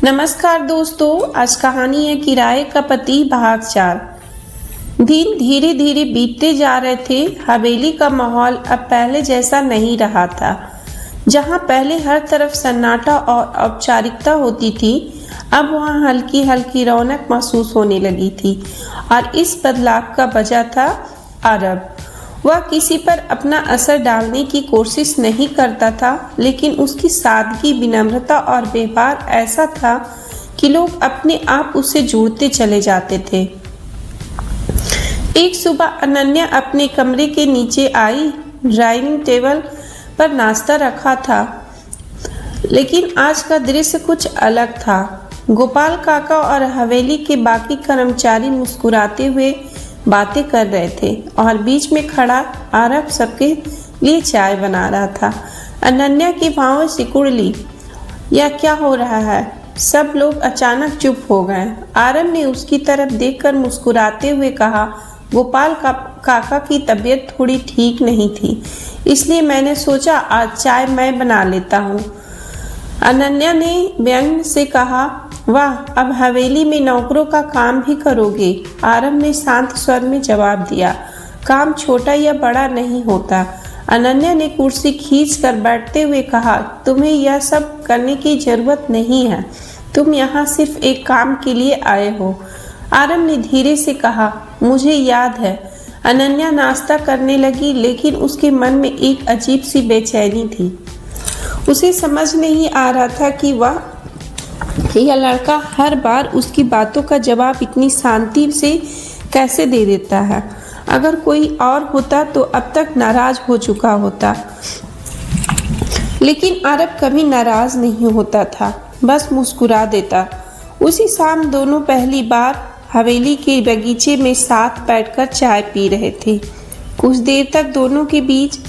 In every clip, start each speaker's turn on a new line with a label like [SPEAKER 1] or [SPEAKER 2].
[SPEAKER 1] नमस्कार दोस्तों, आज कहानी है किराए का पति भाग 4। दिन धीरे धीरे बीतते जा रहे थे। हवेली का माहौल अब पहले जैसा नहीं रहा था। जहां पहले हर तरफ सन्नाटा और औपचारिकता होती थी, अब वहां हल्की हल्की रौनक महसूस होने लगी थी। और इस बदलाव का वजह था आरब। वह किसी पर अपना असर डालने की कोशिश नहीं करता था, लेकिन उसकी सादगी, विनम्रता और व्यवहार ऐसा था कि लोग अपने आप उससे जुड़ते चले जाते थे। एक सुबह अनन्या अपने कमरे के नीचे आई। डाइनिंग टेबल पर नाश्ता रखा था, लेकिन आज का दृश्य कुछ अलग था। गोपाल काका और हवेली के बाकी कर्मचारी मुस्कुराते हुए बातें कर रहे थे और बीच में खड़ा आरब सबके लिए चाय बना रहा था। अनन्या की बाहों सिकुड़ ली। यह क्या हो रहा है? सब लोग अचानक चुप हो गए। आरब ने उसकी तरफ देखकर मुस्कुराते हुए कहा, गोपाल काका की तबीयत थोड़ी ठीक नहीं थी, इसलिए मैंने सोचा आज चाय मैं बना लेता हूँ। अनन्या ने व्यंग से कहा, वाह, अब हवेली में नौकरों का काम भी करोगे? आरब ने शांत स्वर में जवाब दिया, काम छोटा या बड़ा नहीं होता। अनन्या ने कुर्सी खींच कर बैठते हुए कहा, तुम्हें यह सब करने की जरूरत नहीं है, तुम यहाँ सिर्फ एक काम के लिए आए हो। आरब ने धीरे से कहा, मुझे याद है। अनन्या नाश्ता करने लगी, लेकिन उसके मन में एक अजीब सी बेचैनी थी। उसे समझ नहीं आ रहा था कि यह लड़का हर बार उसकी बातों का जवाब इतनी शांति से कैसे दे देता है। अगर कोई और होता तो अब तक नाराज हो चुका होता, लेकिन आरब कभी नाराज नहीं होता था, बस मुस्कुरा देता। उसी शाम दोनों पहली बार हवेली के बगीचे में साथ बैठकर चाय पी रहे थे। कुछ देर तक दोनों के बीच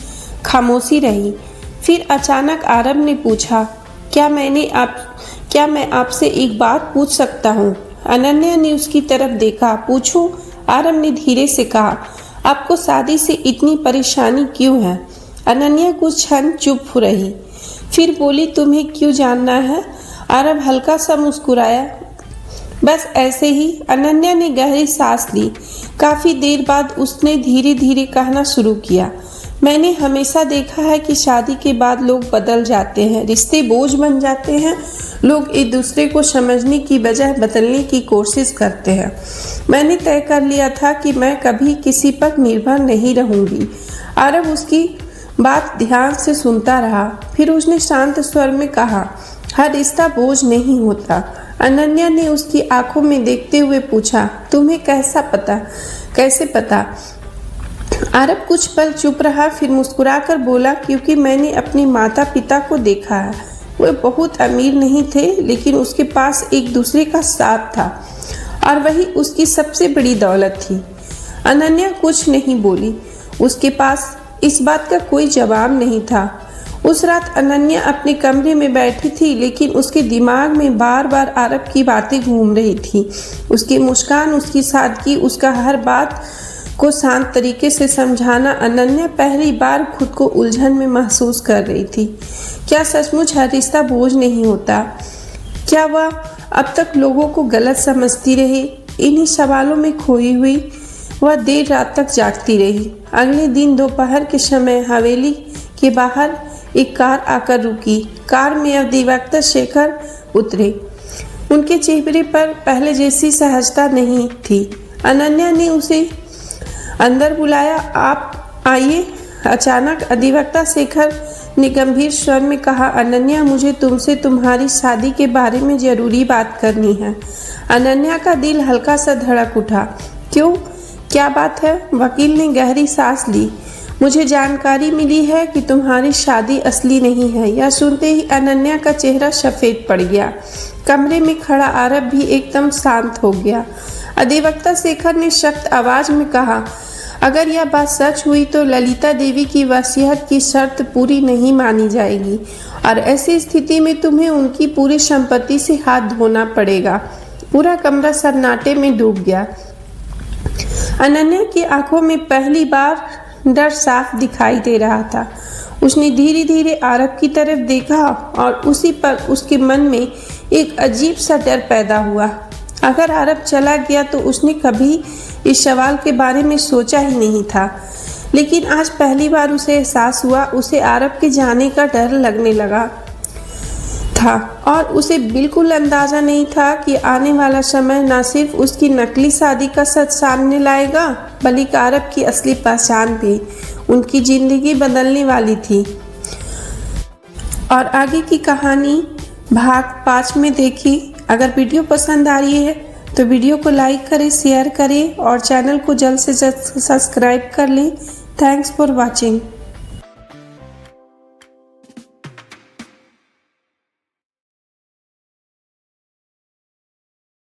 [SPEAKER 1] खामोशी रही। फिर अचानक आरब ने पूछा, क्या मैं आपसे एक बात पूछ सकता हूँ? अनन्या ने उसकी तरफ देखा। पूछो, आरब ने धीरे से कहा। आपको शादी से इतनी परेशानी क्यों है? अनन्या कुछ क्षण चुप रही, फिर बोली, तुम्हें क्यों जानना है? आरब हल्का सा मुस्कुराया। बस ऐसे ही। अनन्या ने गहरी सांस ली। काफी देर बाद उसने धीरे धीरे कहना शुरू किया, मैंने हमेशा देखा है कि शादी के बाद लोग बदल जाते हैं, रिश्ते बोझ बन जाते हैं। लोग एक दूसरे को समझने की बजाय बदलने की कोशिश करते हैं। मैंने तय कर लिया था कि मैं कभी किसी पर निर्भर नहीं रहूंगी। आरब उसकी बात ध्यान से सुनता रहा। फिर उसने शांत स्वर में कहा, हर रिश्ता बोझ नहीं होता। अनन्या ने उसकी आंखों में देखते हुए पूछा, तुम्हें कैसे पता? आरब कुछ पल चुप रहा, फिर मुस्कुराकर बोला, क्योंकि मैंने अपने माता पिता को देखा है। वे बहुत अमीर नहीं थे, लेकिन उसके पास एक दूसरे का साथ था और वही उसकी सबसे बड़ी दौलत थी। अनन्या कुछ नहीं बोली। उसके पास इस बात का कोई जवाब नहीं था। उस रात अनन्या अपने कमरे में बैठी थी, लेकिन उसके दिमाग में बार बार आरब की बातें घूम रही थी। उसकी मुस्कान, उसकी सादगी, उसका हर बात को शांत तरीके से समझाना। अनन्या पहली बार खुद को उलझन में महसूस कर रही थी। क्या सचमुच हर रिश्ता बोझ नहीं होता? क्या वह अब तक लोगों को गलत समझती रही? इन्हीं सवालों में खोई हुई वह देर रात तक जागती रही। अगले दिन दोपहर के समय हवेली के बाहर एक कार आकर रुकी। कार में अधिवक्ता शेखर उतरे। उनके चेहरे पर पहले जैसी सहजता नहीं थी। अनन्या ने उसे अंदर बुलाया। आप आइए। अचानक अधिवक्ता शेखर ने गंभीर स्वर में कहा, अनन्या, मुझे तुमसे तुम्हारी शादी के बारे में जरूरी बात करनी है। अनन्या का दिल हल्का सा धड़क उठा। क्यों, क्या बात है? वकील ने गहरी सांस ली। मुझे जानकारी मिली है कि तुम्हारी शादी असली नहीं है। यह सुनते ही अनन्या का चेहरा सफेद पड़ गया। कमरे में खड़ा आरब भी एकदम शांत हो गया। अधिवक्ता शेखर ने सख्त आवाज में कहा, अगर यह बात सच हुई तो ललिता देवी की वसीयत की शर्त पूरी नहीं मानी जाएगी और ऐसी स्थिति में तुम्हें उनकी पूरी संपत्ति से हाथ धोना पड़ेगा। पूरा कमरा सन्नाटे में डूब गया। अनन्या की आंखों में पहली बार डर साफ दिखाई दे रहा था। उसने धीरे धीरे आरब की तरफ देखा और उसी पर उसके मन में एक अजीब सा डर पैदा हुआ। अगर आरब चला गया तो उसने कभी इस सवाल के बारे में सोचा ही नहीं था, लेकिन आज पहली बार उसे एहसास हुआ। उसे आरब के जाने का डर लगने लगा था और उसे बिल्कुल अंदाजा नहीं था कि आने वाला समय न सिर्फ उसकी नकली शादी का सच सामने लाएगा, बल्कि आरब की असली पहचान भी उनकी जिंदगी बदलने वाली थी। और आगे की कहानी भाग 5 में देखी। अगर वीडियो पसंद आ रही है तो वीडियो को लाइक करें, शेयर करें और चैनल को जल्द से जल्द सब्सक्राइब कर लें। Thanks for watching.